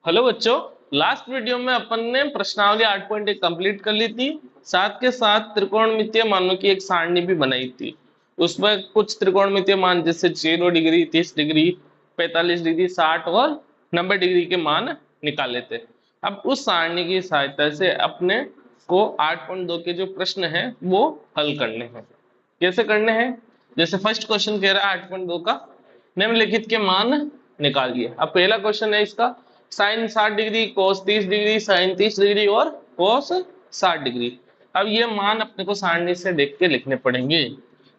Hello बच्चों, last video में अपन ने प्रश्नावली 8.1 कंप्लीट कर ली थी। साथ के साथ त्रिकोणमितीय मानों की एक सारणी भी बनाई थी। उसमें कुछ त्रिकोणमितीय मान जैसे 0 डिग्री, 30 डिग्री, 45 डिग्री, 60 और 90 डिग्री के मान निकाले थे। अब उस सारणी की सहायता से अपने को 8.2 के जो प्रश्न है वो हल करने हैं। कैसे करने हैं? जैसे फर्स्ट क्वेश्चन कह रहा है 8.2 का निम्नलिखित के मान निकालिए। अब पहला क्वेश्चन है इसका साइन 60 डिग्री, कोस 30 डिग्री, साइन 30 डिग्री और कोस 60 डिग्री। अब ये मान अपने को सारणी से देख के लिखने पड़ेंगे।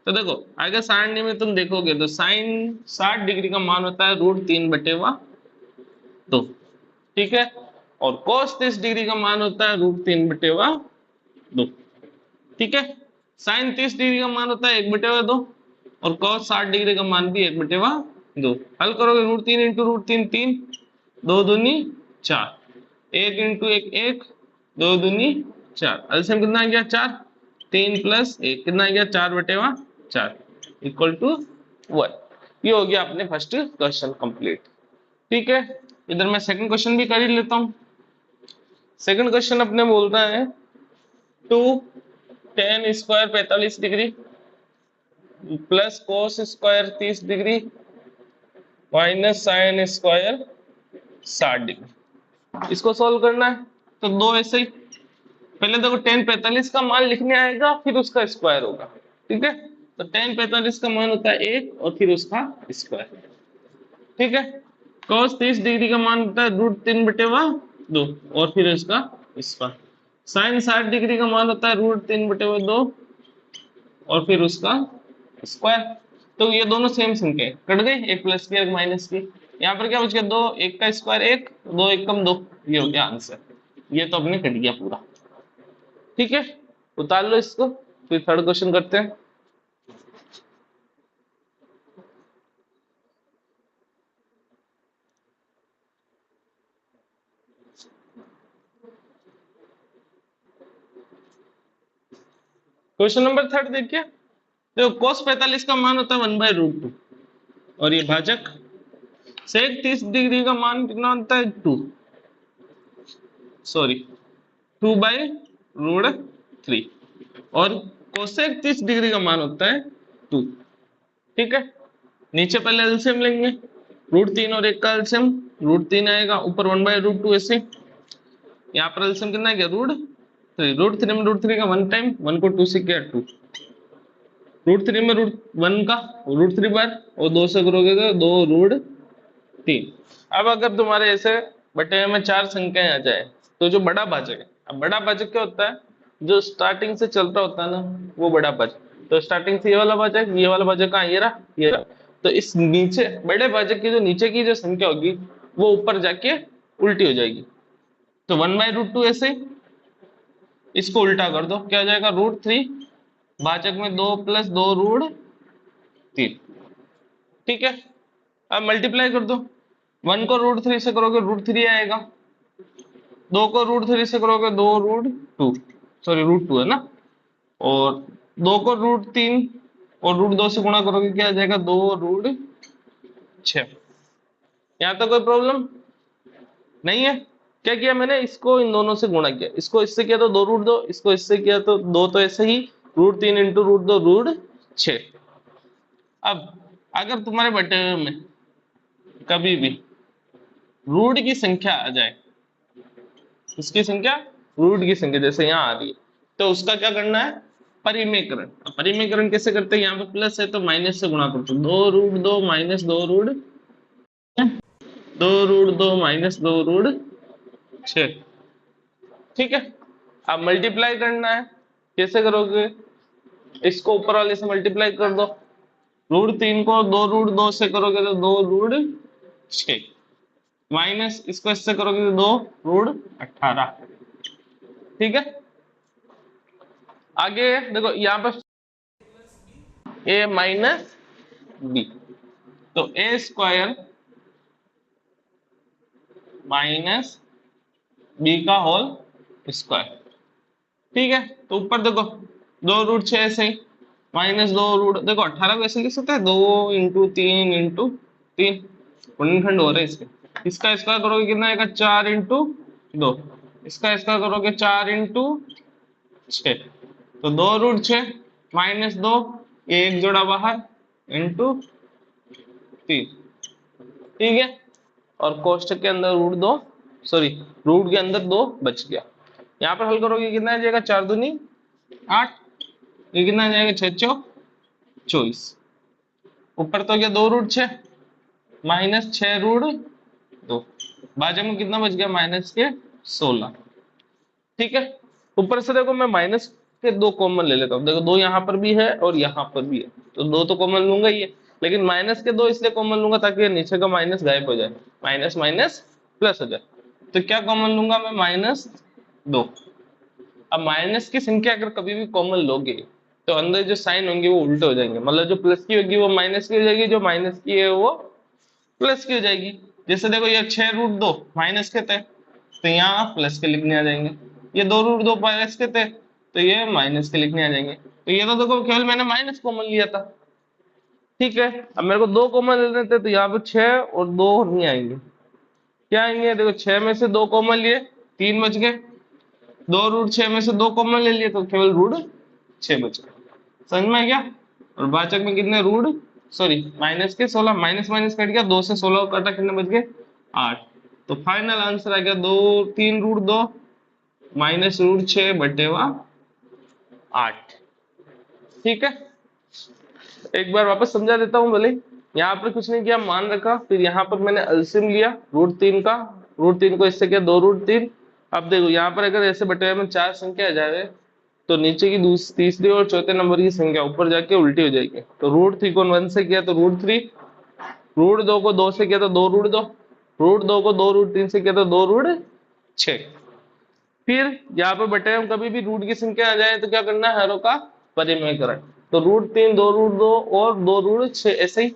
तो देखो, अगर सारणी में तुम देखोगे तो साइन 60 डिग्री का मान होता है √3/2। ठीक है, और कोस 30 डिग्री का मान होता है √3/2। ठीक है, साइन 30 डिग्री का मान होता है 1/2 और cos 60 डिग्री का मान भी 1/2। हल करोगे √3 इंटू √3 3, 2 दूनी 4, 1 इंटू 1 1, 2 दूनी 4, एलसीएम कितना आ गया 4, 3 प्लस 1 कितना आ गया 4/4 इक्वल टू 1। ये हो गया अपने फर्स्ट क्वेश्चन कंप्लीट। ठीक है, इधर मैं सेकंड क्वेश्चन भी कर ही लेता हूँ। सेकंड क्वेश्चन अपने बोलता है 2 tan square 45 degree plus cos square 30 degree minus sine square 60 degree. इसको सॉल्व करना है तो दो ऐसे ही, पहले देखो tan 45 का मान लिखने आएगा फिर उसका स्क्वायर होगा। ठीक है, तो tan 45 का मान होता है 1 और फिर उसका स्क्वायर। ठीक है, cos 30 डिग्री का मान होता है √3/2 और फिर उसका स्क्वायर। साइन 60 डिग्री का मान होता है √3/2 और फिर उसका स्क्वायर। तो ये दोनों सेम संख्या कट गई, एक प्लस की एक माइनस की। यहाँ पर क्या बच गया 2, 1 का स्क्वायर 1, 2 1 कम 2, ये हो गया आंसर। ये तो अपने कट गया पूरा। ठीक है, उतार लो इसको, फिर थर्ड क्वेश्चन करते हैं। क्वेश्चन नंबर थर्ड देखिए, तो cos 45 का मान होता है 1/√2 और ये भाजक sec 30 डिग्री का मान कितना होता है 2, सॉरी 2/√3 और कोसेक 30 डिग्री का मान होता है 2। ठीक है, नीचे पहले एलसीएम लेंगे, √3 और 1 का एलसीएम √3 आएगा, ऊपर 1/√2 ऐसे। यहाँ पर एलसीएम कितना है √3, √3 में √3 का 1 टाइम, 1 को 2 से किया 2, √3 में √1 का √3 बार और 2 से करोगे तो 2√3। अब अगर तुम्हारे ऐसे बटे में 4 संख्याएं आ जाए तो जो बड़ा भाजक है, अब बड़ा भाजक क्या होता है, जो स्टार्टिंग से चल रहा होता है ना वो बड़ा भाजक। तो स्टार्टिंग से ये वाला भाजक, ये वाला भाजक कहाँ, ये रहा ये रहा। तो इस नीचे बड़े भाजक की जो नीचे की जो संख्या होगी वो ऊपर जाके उल्टी हो जाएगी। तो 1/√2 ऐसे ही, इसको उल्टा कर दो क्या हो जाएगा √3, भाजक में 2 प्लस 2√3। ठीक है, अब मल्टीप्लाई कर दो, 1 को √3 से करोगे √3 आएगा, 2 को √3 से करोगे 2√2, सॉरी √2 है ना, और 2 को √3 और √2 से गुणा करोगे क्या आ जाएगा 2√6। यहाँ तक कोई प्रॉब्लम नहीं है? क्या किया मैंने, इसको इन दोनों से गुणा किया, इसको इससे किया तो 2√2, इसको इससे किया तो 2, तो ऐसे ही √3 इंटू √2 √6। अब अगर तुम्हारे बटे में कभी भी रूट की संख्या आ जाए, इसकी संख्या रूट की संख्या जैसे यहाँ आ रही है, तो उसका क्या करना है, परिमेयकरण। परिमेयकरण कैसे करते हैं, यहाँ पे प्लस है तो माइनस से गुणा करते, 2√2 माइनस 2√2 माइनस 2√6। ठीक है, अब मल्टीप्लाई करना है, कैसे करोगे, इसको ऊपर वाले से मल्टीप्लाई कर दो, √3 को 2√2 से करोगे तो 2√6 माइनस इसको इससे करोगे तो 2√18। ठीक है, आगे देखो यहाँ पर a माइनस बी, तो a स्क्वायर माइनस बी का होल स्क्वायर। ठीक है, तो ऊपर देखो 2√6 ऐसे ही, माइनस 2 देखो 18 को ऐसे लिख सकते हैं, 2 इंटू 3 इंटू 3, गुणनखंड हो रहे इसके, इसका स्क्वायर करोगे कितना आएगा 4 × 2, इसका स्क्वायर करोगे 4 × 6, तो 2√6 -2, ये एक जोड़ा बाहर इंटू 3, ठीक है। और कोष्टक के अंदर रूट के अंदर 2 बच गया। यहाँ पर हल करोगे कितना आ जाएगा 4 दूनी 8, ये कितना आ जाएगा 6 चौक 24, ऊपर तो क्या 2√6 -6√2, भाजक में कितना बच गया -16, ठीक है। ऊपर से देखो मैं माइनस के 2 कॉमन ले लेता हूँ, देखो 2 यहाँ पर भी है और यहाँ पर भी है, तो 2 तो कॉमन लूंगा ही है, लेकिन माइनस के 2 इसलिए कॉमन लूंगा ताकि नीचे का माइनस गायब हो जाए, माइनस माइनस प्लस हो जाए। तो क्या कॉमन लूंगा मैं -2। अब माइनस की संख्या अगर कभी भी कॉमन लोगे तो अंदर जो साइन होंगे वो उल्टे हो जाएंगे, मतलब जो प्लस की होगी वो माइनस की हो जाएगी, जो माइनस की है वो प्लस की हो जाएगी। जैसे देखो ये 6√2 माइनस के थे तो यहाँ प्लस के लिखने आ जाएंगे, ये 2√2 प्लस के थे तो ये माइनस के लिखने आ जाएंगे। तो ये तो देखो केवल मैंने माइनस कॉमन लिया था, ठीक है। अब मेरे को 2 कॉमन लेने थे तो यहाँ पे 6 और 2 नहीं आएंगे, क्या आएंगे देखो 6 में से 2 कॉमन लिए 3 बच गए, 2√6 में से 2 कॉमन ले लिए तो केवल √6 बच गए, समझ में आ गया। और वाचक में कितने माइनस के 16, माइनस माइनस कट गया, 2 से 16 कटा, कितने बच गए 8। तो फाइनल आंसर आ गया 3√2 -√6/8, ठीक है। एक बार वापस समझा देता हूँ भले, यहाँ पर कुछ नहीं किया, मान रखा, फिर यहाँ पर मैंने एलसीएम लिया √3 का, √3 को इससे किया 2√3। अब देखो यहाँ पर अगर ऐसे बटे में 4 संख्या आ जाए तो नीचे की तीसरी और चौथे नंबर की संख्या ऊपर जाके उल्टी हो जाएगी। तो √3 को 1 से किया तो √3, √2 को 2 से किया तो 2√2, √2 को 2√3 से किया तो 2√6। फिर यहाँ पर बटे में कभी भी रूट की संख्या आ जाए तो क्या करना है, हरों का परिमेयकरण। तो √3, 2√2 और 2√6 ऐसे ही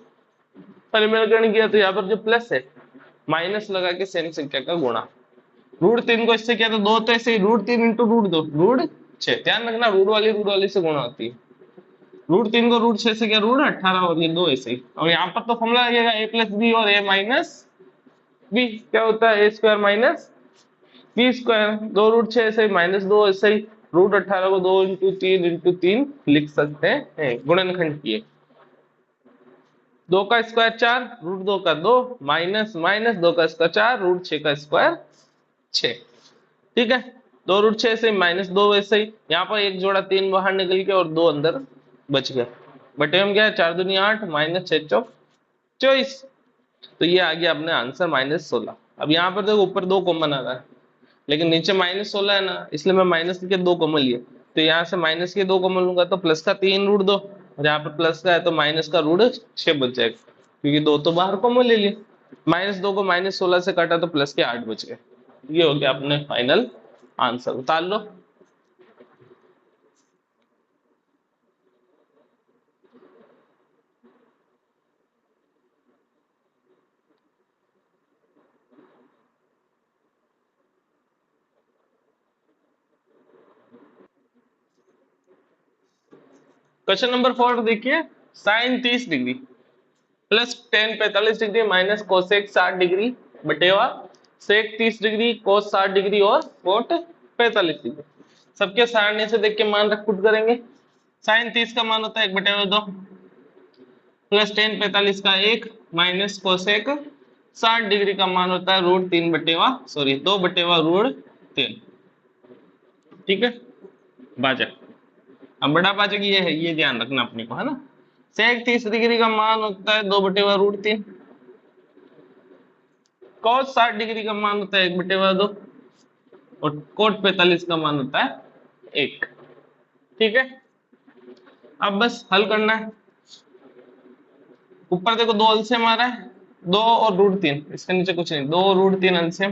परिमेयकरण किया तो यहाँ पर जो प्लस है माइनस लगा के सेम संख्या का गुणा, √3 को इससे किया तो 2, तो ऐसे ही √3 × √2 √6, ध्यान रखना रूट वाली से गुणा होती है, √3 को √6 से क्या √18 और ये 2 ऐसे ही। और यहाँ पर तो फॉर्मूला लगेगा a + b और a - b, क्या होता है a² - b², 2√6 ऐसे ही -2 ऐसे ही, √18 को 2 × 3 × 3 लिख सकते हैं, गुणनखंड किए, 2 का स्क्वायर 4, √2 का 2 माइनस माइनस 2 का स्क्वायर 4, √6 का स्क्वायर 6, ठीक है। 2√6 से -2 वैसे ही, यहाँ पर एक जोड़ा 3 बाहर निकल के और 2 अंदर बच गया, बटे में क्या है 4 दूनी 8 -6 चौक 24, तो ये आ गया अपने आंसर -16। अब यहाँ पर देखो ऊपर 2 कॉमन आ रहा है लेकिन नीचे -16 है ना, इसलिए मैं माइनस के 2 कॉमन लिए, तो यहाँ से माइनस के 2 कॉमन लूंगा तो प्लस का 3√2, और यहाँ पर प्लस का है तो माइनस का √6 बच जाएगा, क्योंकि 2 तो बाहर कॉमन ले लिए, -2 को -16 से काटा तो प्लस के 8 बच गए। ये हो गया अपने फाइनल आंसर, उतार लो। क्वेश्चन नंबर 4 देखिए, sine 30 degree plus ten 45 degree minus cosec 60 degree बटेवा सेक 30 डिग्री कोस 60 डिग्री और कोट 45 डिग्री, सबके सारणी से देख के मान रख पुट करेंगे। साइन 30 का मान होता है 1/2 प्लस टेन 45 का 1 माइनस कोसेक 60 डिग्री का मान होता है √2/√3, ठीक है। भाजक, अब बड़ा भाजक ये है, ये ध्यान रखना अपने को, है ना। सेक 30 डिग्री का मान होता है 2/√3, कोस 60 डिग्री का मान होता है 1/2 और कोट 45 का मान होता है 1, ठीक है। अब बस हल करना है, ऊपर देखो 2 एलसीएम आ रहा है 2 और √3, इसके नीचे कुछ नहीं, 2 √3 एलसीएम,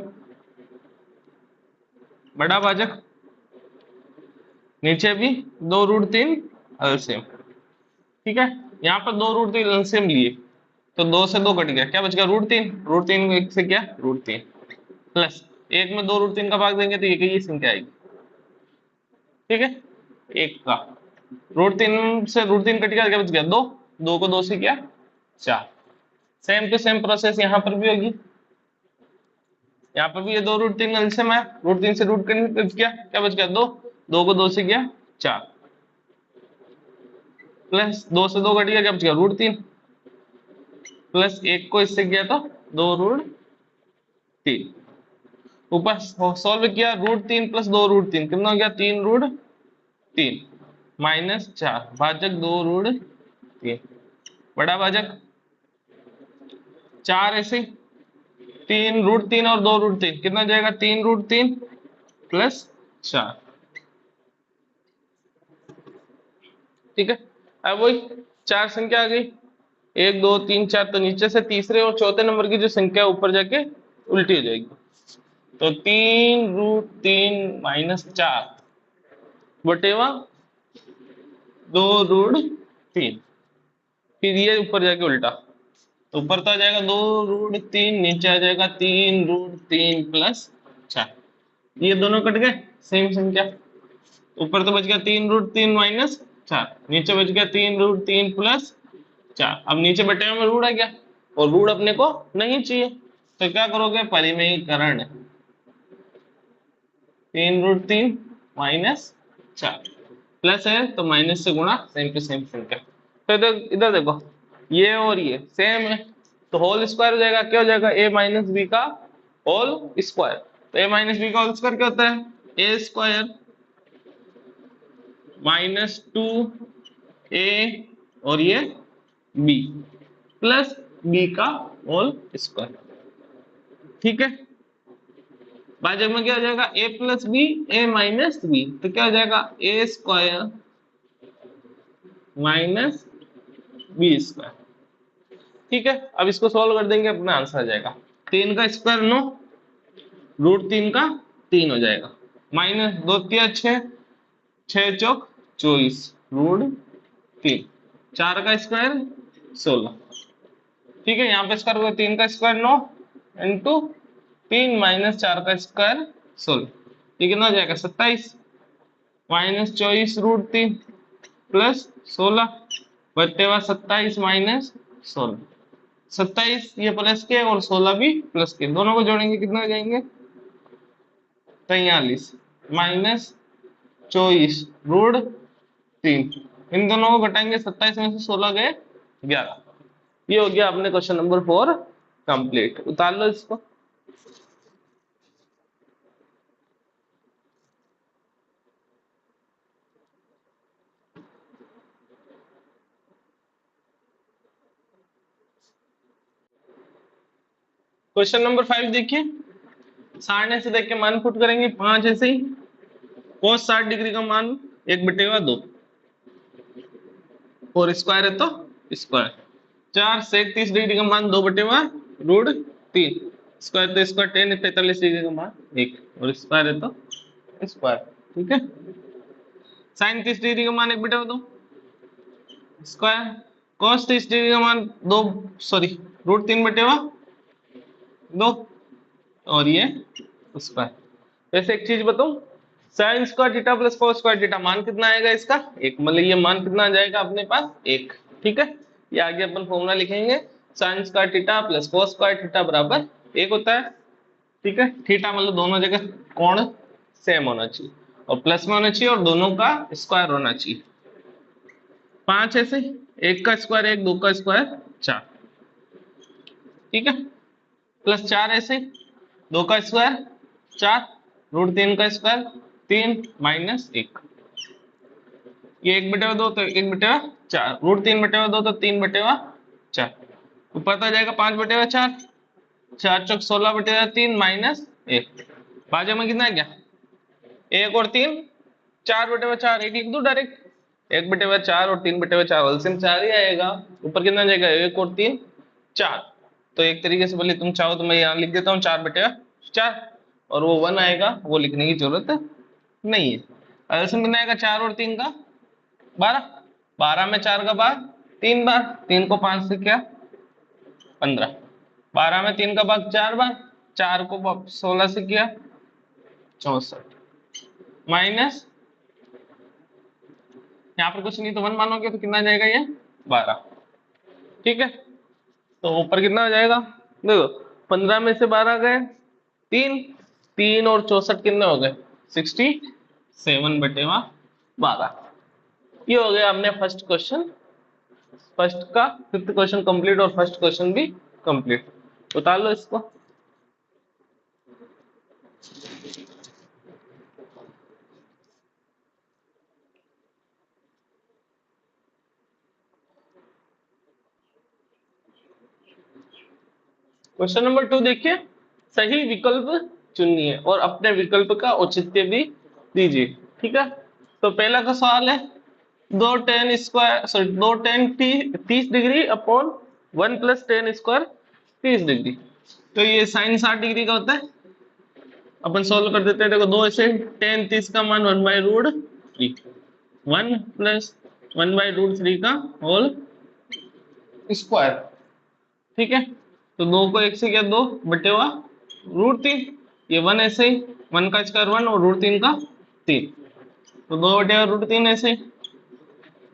बड़ा भाजक नीचे भी 2 √3 एलसीएम, ठीक है। यहाँ पर 2 √3 एलसीएम लिए तो 2 से 2 कट गया, क्या बच गया √3, √3 को 1 से क्या √3 प्लस 1 में 2 √3 का भाग देंगे तो ये संख्या आएगी, ठीक है। 1 का √3 से √3 कट गया, क्या बच गया 2, 2 को 2 से क्या 4, सेम टू सेम प्रोसेस यहाँ पर भी होगी, यहाँ पर भी ये 2√3 का एलसीएम है, √3 से रूट कर किया, क्या बच गया 2, 2 को 2 से गया 4, प्लस 2 से 2 कट गया, क्या बच गया √3, प्लस 1 को इससे गया तो 2√3, ऊपर सॉल्व किया √3 प्लस 2√3 कितना हो गया 3√3 माइनस 4 भाजक 2√3, बड़ा भाजक 4 ऐसे 3√3 और 2√3 कितना हो जाएगा 3√3 प्लस 4, ठीक है। अब वही चार संख्या आ गई, 1 2 3 4, तो नीचे से तीसरे और चौथे नंबर की जो संख्या है ऊपर जाके उल्टी हो जाएगी, तो 3√3 माइनस 4 बटेवा 2√3, फिर ये ऊपर जाके उल्टा, तो ऊपर तो आ जाएगा 2√3, नीचे आ जाएगा 3√3 प्लस 4, ये दोनों कट गए सेम संख्या, ऊपर तो बच गया 3√3 माइनस 4, नीचे बच गया 3√3 प्लस 4, अब नीचे बटे में रूट आ गया और रूट अपने को नहीं चाहिए, तो क्या करोगे परिमेयीकरण, 3√3 माइनस 4 प्लस है तो माइनस से गुणा, सेम टू सेम संख्या, तो इधर देखो ये और ये सेम है, तो होल स्क्वायर हो जाएगा, क्या हो जाएगा a माइनस बी का होल स्क्वायर, तो a माइनस बी का होल स्क्वायर क्या होता है a स्क्वायर माइनस 2a और ये b प्लस b का होल स्क्वायर, ठीक है। भाजक में क्या हो जाएगा a plus B, a minus B, तो क्या हो जाएगा a square minus B square, ठीक है। अब इसको सॉल्व कर देंगे, अपना आंसर आ जाएगा 3 का स्क्वायर 9, √3 का 3 हो जाएगा, माइनस 2 3 6, 6 चौक 24 √3, 4 का स्क्वायर 16, ठीक है। यहाँ पे स्क्वायर होगा 3 का स्क्वायर 9 इंटू 3 माइनस 4 का स्क्वायर 16, ये कितना हो जाएगा 27 माइनस 24√3 प्लस 16 बटेवा 27 माइनस 16, 27 ये प्लस के और 16 भी प्लस के, दोनों को जोड़ेंगे कितना हो जाएंगे 43 माइनस 24√3, इन दोनों को घटाएंगे 27 में से 16 गए 11, ये हो गया अपने क्वेश्चन नंबर 4 कंप्लीट, उतार लो इसको। क्वेश्चन नंबर 5 देखिए, सारणी से देख के मान पुट करेंगे 5 ऐसे ही, cos 60 डिग्री का मान 1/2 और स्क्वायर है तो स्क्वायर, 4 sec 30 डिग्री का मान 2/√3, स्क्वायर तो स्क्वायर, 10 45 डिग्री का मान 1 और स्क्वायर है तो स्क्वायर, ठीक है। sin 30 डिग्री का मान 1/2 स्क्वायर, cos 30 डिग्री का मान 2 सॉरी √3/2 और ये स्क्वायर। वैसे एक चीज बताऊं, sine square theta plus cos square theta मान कितना आएगा इसका 1, मतलब ये मान कितना आ जाएगा अपने पास 1, ठीक है। ये आगे अपन फॉर्मूला लिखेंगे, sine square theta plus cos square theta बराबर 1 होता है, ठीक है। थीटा मतलब दोनों जगह कोण सेम होना चाहिए और प्लस में होना चाहिए और दोनों का स्क्वायर होना चाहिए। 5 ऐसे, 1 का स्क्वायर 1, 2 का स्क्वायर 4, ठीक है, प्लस 4 ऐसे, 2 का स्क्वायर 4, √3 का स्क्वायर 3 माइनस 1, ये 1/2 तो 1/4, √3/2 तो 3/4, ऊपर तो आ जाएगा 5/4, 4 चौक 16/3 माइनस 1, भाजक में कितना गया 1 और 3, 4/4, 1 लिख दो डायरेक्ट, 1/4 और 3/4 एलसीएम 4 ही आएगा, ऊपर कितना जाएगा 1 और 3 4, तो एक तरीके से बोले तुम चाहो तो मैं यहाँ लिख देता हूँ 4/4 और वो 1 आएगा, वो लिखने की जरूरत नहीं है। एलसीएम कितना आएगा 4 और 3 का 12, 12 में 4 का भाग 3 बार, 3 को 5 से क्या 15, 12 में 3 का भाग 4 बार, 4 को 16 से किया 64 माइनस, यहाँ पर कुछ नहीं तो 1 मानोगे तो कितना जाएगा ये 12, ठीक है। तो ऊपर कितना हो जाएगा देखो, 15 में से 12 गए तीन, तीन और 64 कितने हो गए 67/12। ये हो गया हमने फर्स्ट क्वेश्चन, फर्स्ट का फिफ्थ क्वेश्चन कंप्लीट और फर्स्ट क्वेश्चन भी कंप्लीट। उतार लो इसको। क्वेश्चन नंबर 2 देखिए, सही विकल्प चुनिए और अपने विकल्प का औचित्य भी दीजिए। ठीक है, तो पहला का सवाल है, दो टेन स्क्वायर सॉरी दो ten 30 degree upon 1 + 10 square 30 degree. तो ये साइन 60 डिग्री का होता है। अपन सॉल्व कर देते हैं। देखो दो ऐसे, टेन 30 का मान 1/√3, 1 + 1/√3 का होल स्क्वायर। ठीक है, तो दो को एक से किया, 2/√3। ये वन ऐसे ही, 1 का स्क्वायर 1 और √3 का 3, तो 2/√3 ऐसे ही।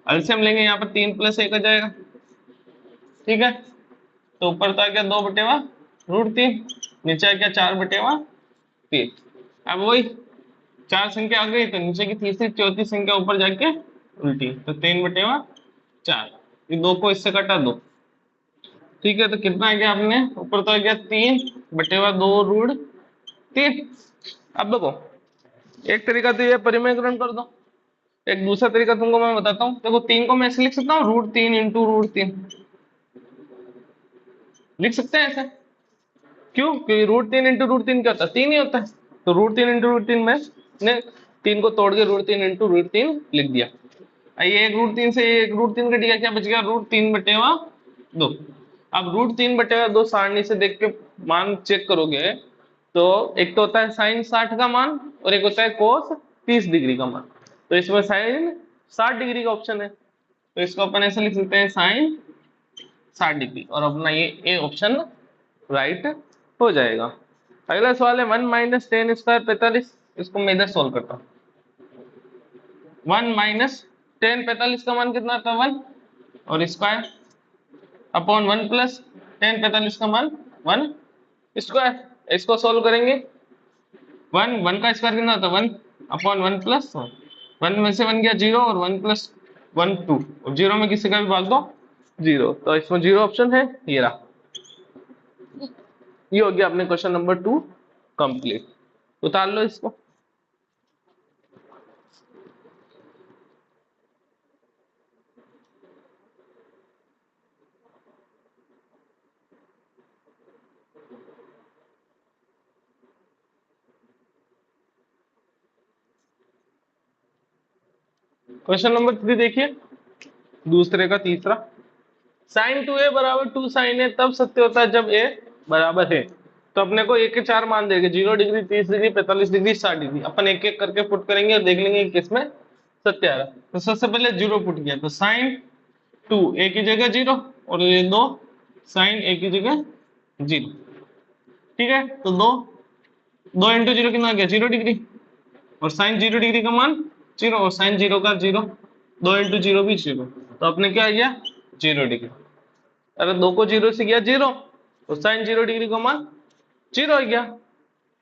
एलसीएम लेंगे, यहाँ पर 3 + 1 आ जाएगा। ठीक है, तो ऊपर तो आ गया 2/√3, नीचे आ गया 4/3। अब वही चार संख्या आ गई तो नीचे की तीसरी चौथी संख्या ऊपर जाके उल्टी, तो 3/4। ये दो को इससे कटा दो। ठीक है, तो कितना आ गया आपने, ऊपर तो आ गया 3/2√3। अब देखो, एक तरीका तो ये परिमेयकरण कर दो, एक दूसरा तरीका तुमको मैं बताता हूँ। देखो 3 को मैं ऐसे लिख सकता हूँ, √3 × √3 लिख सकते हैं ऐसे। क्यों? क्योंकि √3 × √3 क्या होता है, 3 ही होता है। तो √3 × √3 में ने 3 को तोड़ के √3 × √3 लिख दिया। ये एक √3 से एक √3 कट गया, क्या बच गया, √3/2। अब √3/2 सारणी से देख के मान चेक करोगे तो एक तो होता है साइन 60 का मान और एक होता है कोस 30 डिग्री का मान। तो इसमें साइन 60 डिग्री का ऑप्शन है, तो इसको अपन ऐसे लिख सकते हैं साइन 60 डिग्री, और अपना ये ए ऑप्शन राइट हो जाएगा। अगला सवाल है 1 - 10 स्क्वायर 45। इसको मैं इधर सोल्व करता हूँ। 1 - 10 45 का मान कितना आता है 1, और स्क्वायर अपॉन 1 + 10 45 का मान 1 स्क्वायर। इसको सोल्व करेंगे, 1 का स्क्वायर कितना होता है 1 अपॉन 1 + 1 में से 1 गया 0 और 1 + 1 2, और 0 में किसी का भी भाग दो 0, तो इसमें 0 ऑप्शन है। ये रहा, ये हो गया अपने क्वेश्चन नंबर 2 कंप्लीट। उतार लो इसको। क्वेश्चन नंबर 3 देखिए, दूसरे का तीसरा, साइन 2a = 2 sin a तब सत्य होता है जब a बराबर है। तो अपने को एक के चार मान देंगे, 0 डिग्री 30 डिग्री 45 डिग्री 60 डिग्री। अपन एक एक करके पुट करेंगे और देख लेंगे किसमें सत्य आ रहा है। तो सबसे पहले 0 पुट किया, तो साइन 2 a की जगह 0 और ये दो साइन a की जगह 0। ठीक है, तो दो 2 × 0 कितना आ गया 0 डिग्री, और साइन 0 डिग्री का मान 0 और साइन 0 का 0, 2 × 0 भी 0, तो अपने क्या आ गया 0 डिग्री। अगर दो को 0 से किया 0 तो साइन 0 डिग्री का मान 0 आ गया,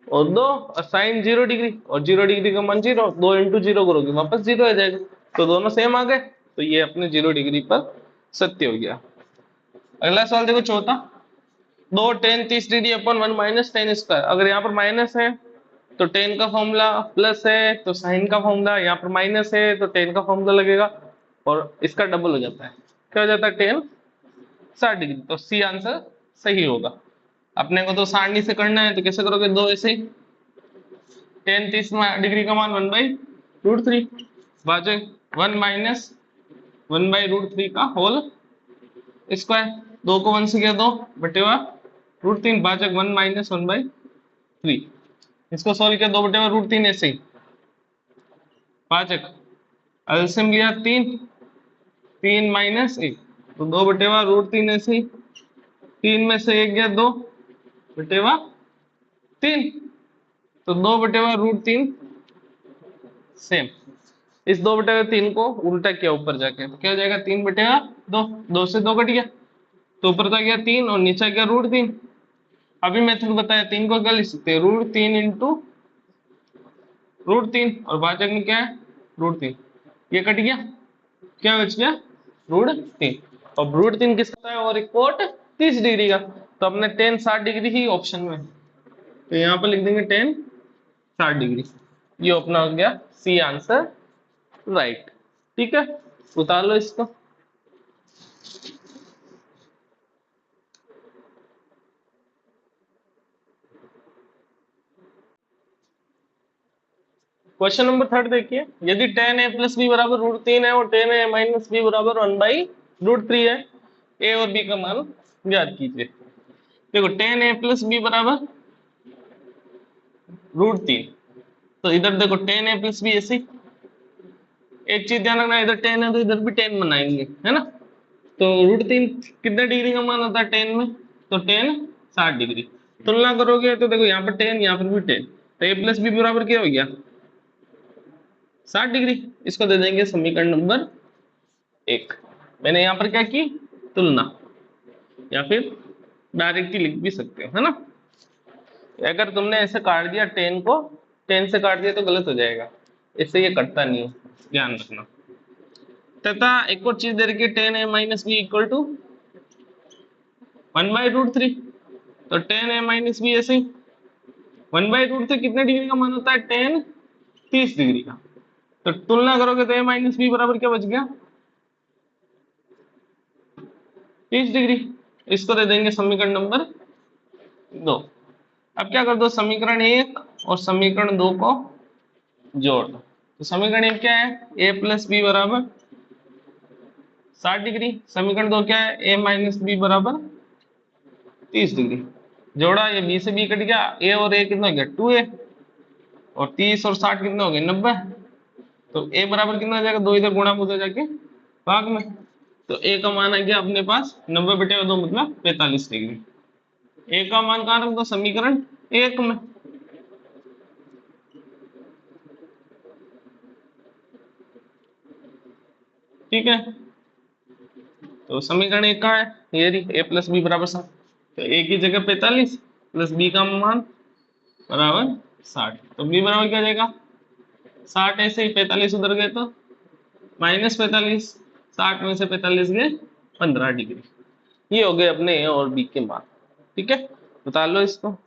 और दो और साइन 0 डिग्री और 0 डिग्री का मान 0, 2 × 0 करोगे वापस 0 आ जाएगा, तो दोनों सेम आ गए, तो ये अपने 0 डिग्री पर सत्य हो गया। अगला सवाल देखो चौथा, दो टेन 30 डिग्री अपॉन 1 - 10 स्क्वायर। अगर यहाँ पर माइनस है तो टेन का फॉर्मूला, प्लस है तो साइन का फॉर्मूला, यहाँ पर माइनस है तो टेन का फॉर्मूला लगेगा, और इसका डबल हो जाता है, क्या हो जाता है टेन 60 डिग्री। तो सी आंसर सही होगा। अपने को तो सारणी से करना है, तो कैसे करोगे, दो ऐसे, टेन 30 डिग्री का मान 1/√3 भाजक 1 - 1/√3 का होल स्क्वायर। दो को 1 से किया 2/√3 भाजक 1 - 1/3। इसको सॉल्व किया, 2/√3 ऐसे ही भाजक एलसीएम लिया 3, 3 - 1, तो 2/√3 ऐसे ही, 3 में से 1 गया 2/3, तो 2/√3 सेम। इस 2/3 को उल्टा किया ऊपर जाके, तो क्या हो जाएगा 3/2, 2 से 2 कट गया, तो ऊपर तो गया 3 और नीचे गया √3, अभी मेथड बताया, 3 को क्या लिख सकते हैं, √3 इंटू √3 और भाजक में क्या है √3, ये कट गया, क्या बच गया √3। और √3 किसका है और एक कोट 30 डिग्री का, तो अपने टेन 60 डिग्री ही ऑप्शन में है, तो यहाँ पर लिख देंगे टेन 60 डिग्री। ये अपना हो गया सी आंसर राइट। ठीक है, उतार लो इसको। क्वेश्चन नंबर 3 देखिए, यदि tan a प्लस बी बराबर √3 है और tan a माइनस बी बराबर 1/√3 है, a और b का मान ज्ञात कीजिए। देखो tan a प्लस बी बराबर √3, तो इधर देखो tan a प्लस बी ऐसे ही, एक चीज ध्यान रखना, इधर tan है तो इधर भी tan बनाएंगे, है ना। तो √3 कितने डिग्री का मान होता है tan में, तो tan 60 डिग्री। तुलना करोगे तो देखो यहाँ पर tan, यहाँ पर भी tan, तो a प्लस बी बराबर क्या हो गया 60 डिग्री। इसको दे देंगे समीकरण नंबर 1। मैंने यहाँ पर क्या की तुलना, या फिर डायरेक्ट ही लिख भी सकते हो, है ना। अगर तुमने ऐसे काट दिया टेन को, 10 से काट दिया तो गलत हो जाएगा, इससे ये कटता नहीं है, ध्यान रखना। तथा एक और चीज दे रखी है, tan a minus B equal to 1/√3, तो tan a माइनस बी ऐसे ही 1/√3 कितने डिग्री का मान होता है tan 30 डिग्री का। तो तुलना करोगे तो a माइनस बी बराबर क्या बच गया 30 डिग्री। इसको दे देंगे समीकरण नंबर 2। अब क्या कर दो, समीकरण 1 और समीकरण 2 को जोड़ दो। तो समीकरण 1 क्या है, a प्लस बी बराबर 60 डिग्री, समीकरण 2 क्या है, a माइनस बी बराबर 30 डिग्री। जोड़ा, ये b से b कट गया, a और a कितना हो गया 2a, और 30 और 60 कितना हो गया 90, तो a बराबर कितना हो जाएगा, 2 इधर गुणा हो जाके भाग में, तो a का मान आ गया अपने पास 90/2 मतलब 45 डिग्री। a का मान कहाँ रख दो, समीकरण 1 में। ठीक है, तो समीकरण 1 का है ये a प्लस बी बराबर 60, तो a की जगह 45 प्लस b का मान बराबर 60, तो b बराबर क्या जाएगा 60, ऐसे ही 45 उधर गए तो -45, 60 में से 45 गए 15 डिग्री। ये हो गए अपने ए और बी के मान। ठीक है, बता लो इसको।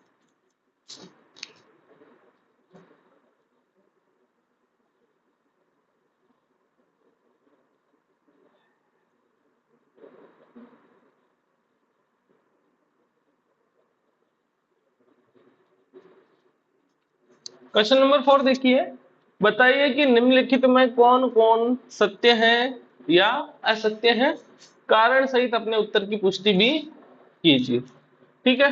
क्वेश्चन नंबर 4 देखिए, बताइए कि निम्नलिखित में कौन कौन सत्य है या असत्य है, कारण सहित अपने उत्तर की पुष्टि भी कीजिए। ठीक है,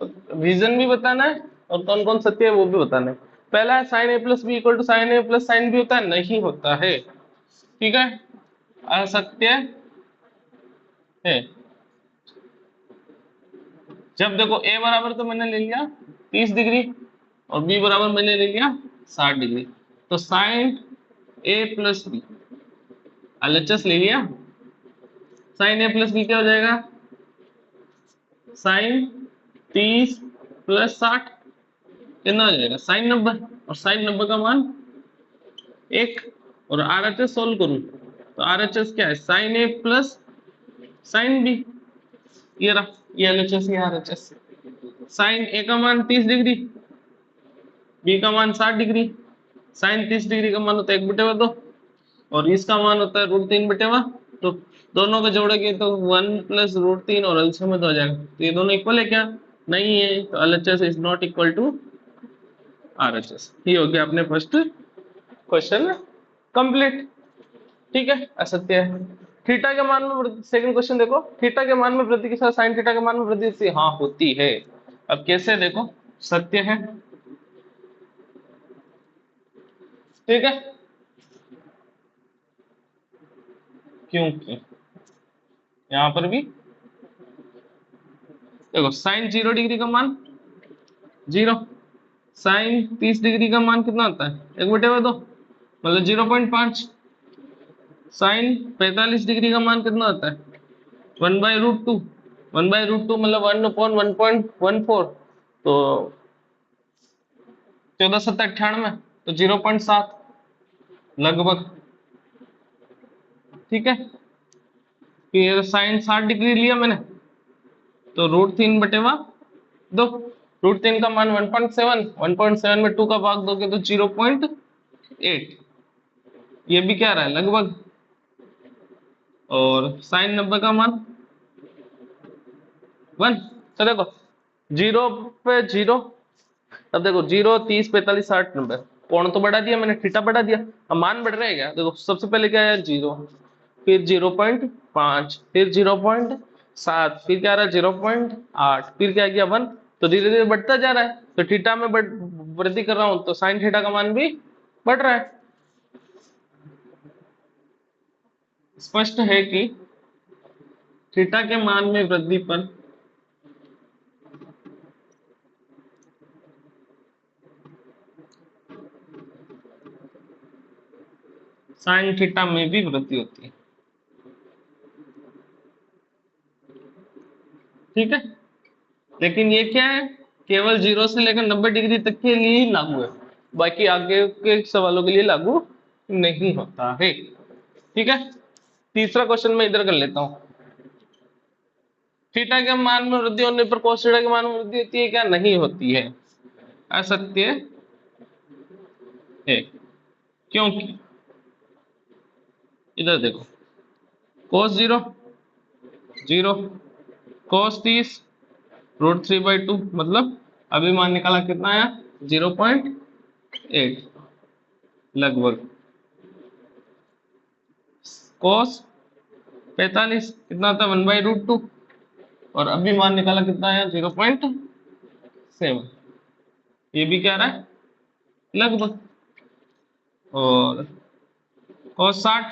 रीजन भी बताना है और कौन कौन सत्य है वो भी बताना है। पहला है sine a plus B equal to sine A plus sine B होता है, नहीं होता है। ठीक है, असत्य है। जब देखो a बराबर तो मैंने ले लिया 30 डिग्री और b बराबर मैंने ले लिया 60 डिग्री, तो sine a plus B LHS ले लिया, साइन a प्लस बी क्या हो जाएगा साइन 30 प्लस 60 कितना हो जाएगा साइन 90, और साइन 90 का मान 1, और RHS सोल्व करूं तो RHS क्या है sine a plus sine B, ये रहा ये LHS ये RHS। साइन a का मान 30 डिग्री, b का मान 60 डिग्री, साइन 30 डिग्री का मान होता है 1/2 और इसका मान होता है √3/, तो दोनों को जोड़ेंगे तो 1 प्लस √3 और एलसीएम में तो हो जाएगा, तो ये दोनों इक्वल है क्या, नहीं है, तो LHS is not equal to RHS। ये हो गया अपने फर्स्ट क्वेश्चन कंप्लीट। ठीक है, असत्य है। थीटा के मान में सेकंड क्वेश्चन देखो, थीटा के मान में वृद्धि के साथ साइन थीटा के मान में वृद्धि होती है, हाँ होती है। अब कैसे देखो, सत्य है। ठीक है, क्योंकि यहां पर भी देखो साइन 0 डिग्री का मान 0, साइन 30 डिग्री का मान कितना होता है 1/2 मतलब 0.5, साइन 45 डिग्री का मान कितना होता है 1/√2 1/√2 मतलब 1/1.14, तो 14 7 98, तो 0.7 लगभग। ठीक है, फिर साइन 60 डिग्री लिया मैंने, तो √3/2, √3 का मान 1.7, 1.7 में 2 का भाग दोगे तो 0.8, ये भी क्या रहा है लगभग। और साइन 90 का मान 1, तो देखो 0 पे 0, अब देखो 0 30 45 60 90, कोण तो बढ़ा दिया मैंने, थीटा बढ़ा दिया, अब मान बढ़ रहे हैं क्या, देखो सबसे पहले क्या है 0, फिर 0.5, फिर 0.7, फिर क्या रहा 0.8, फिर क्या गया 1, तो धीरे धीरे बढ़ता जा रहा है, तो थीटा में वृद्धि कर रहा हूं तो साइन थीटा का मान भी बढ़ रहा है। स्पष्ट है कि थीटा के मान में वृद्धि पर साइन थीटा में भी वृद्धि होती है। ठीक है, लेकिन ये क्या है, केवल 0 से लेकर 90 डिग्री तक के लिए ही लागू है, बाकी आगे के सवालों के लिए लागू नहीं होता है। ठीक है, तीसरा क्वेश्चन मैं इधर कर लेता हूं। थीटा के मान में वृद्धि होने पर cos थीटा के मान में वृद्धि होती है क्या, नहीं होती है, असत्य है, क्योंकि इधर देखो cos 0 0, cos 30 √3/2, मतलब अभी मान निकाला कितना आया 0.8 लगभग। cos 45 कितना था 1/√2, और अभी मान निकाला कितना आया 0.7, ये भी क्या रहा है लगभग। और cos 60,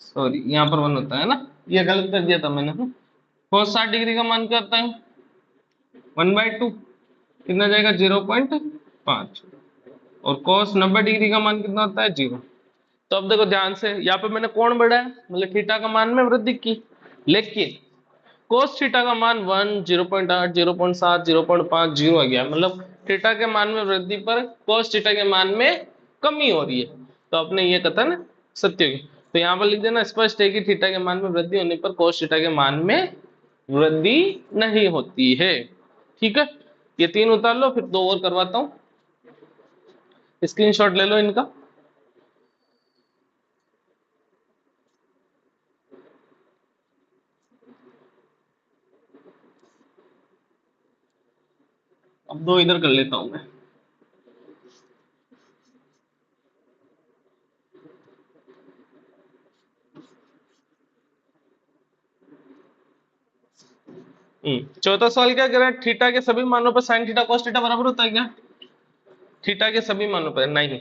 सॉरी यहाँ पर 1 होता है ना, ये गलत कर दिया था मैंने। cos 60 डिग्री का मान क्या होता है 1/2, कितना जाएगा 0.5, और cos 90 डिग्री का मान कितना होता है 0। तो अब देखो ध्यान से, यहाँ पे मैंने कोण बढ़ाया मतलब थीटा का मान में वृद्धि की, लेकिन cos थीटा का मान 1, 0.8, 0.7, 0.5, 0 आ गया, मतलब थीटा के मान में वृद्धि पर cos थीटा के मान में कमी हो रही है, तो अपने ये कथन सत्य होगी। तो यहाँ पर लिख देना स्पष्ट है कि थीटा के मान में वृद्धि होने पर cos थीटा के मान में वृद्धि नहीं होती है। ठीक है, ये 3 उतार लो, फिर 2 और करवाता हूं, स्क्रीनशॉट ले लो इनका। अब 2 इधर कर लेता हूं मैं। चौथा सवाल क्या कह रहा है, थीटा के सभी मानों पर साइन थीटा cos थीटा बराबर होता है क्या, थीटा के सभी मानों पर नहीं।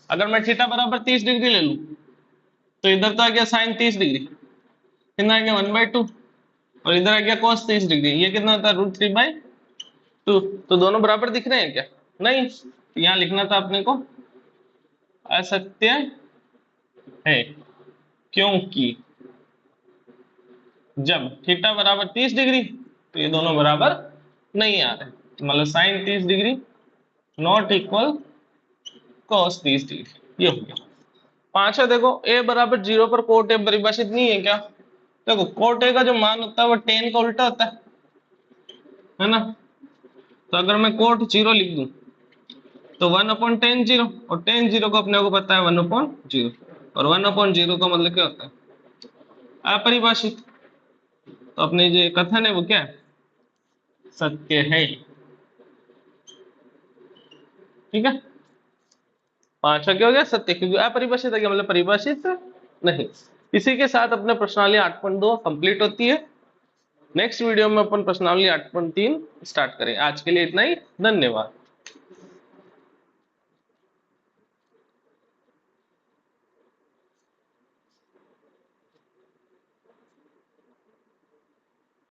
अगर मैं थीटा बराबर 30 डिग्री ले लूं तो इधर तो आ गया साइन 30 डिग्री, कितना आ गया 1/2, और इधर आ गया cos 30 डिग्री, ये कितना होता है √3/2, तो दोनों बराबर दिख रहे हैं क्या, नहीं, यहाँ लिखना था अपने को असत्य है, क्योंकि जब थीटा बराबर 30 डिग्री तो ये दोनों बराबर नहीं आ रहे, मतलब sine 30 degree not equal cos 30 degree, ये हो गया। पांचवा देखो a बराबर 0 पर कोट a परिभाषित नहीं है क्या, देखो कोट a का जो मान होता है वो tan का उल्टा होता है ना, तो अगर मैं कोट 0 लिख दूं तो 1/tan 0, और tan 0 को अपने को पता है 1/0, और 1/0 का मतलब क्या होता है अपरिभाषित, तो अपने जो कथन है वो क्या है सत्य है। ठीक है, पांचवा क्या हो गया सत्य, क्योंकि अपरिभाषित है क्या मतलब परिभाषित नहीं। इसी के साथ अपने प्रश्नावली 8.2 कंप्लीट होती है। नेक्स्ट वीडियो में अपन प्रश्नावली 8.3 स्टार्ट करें। आज के लिए इतना ही, धन्यवाद।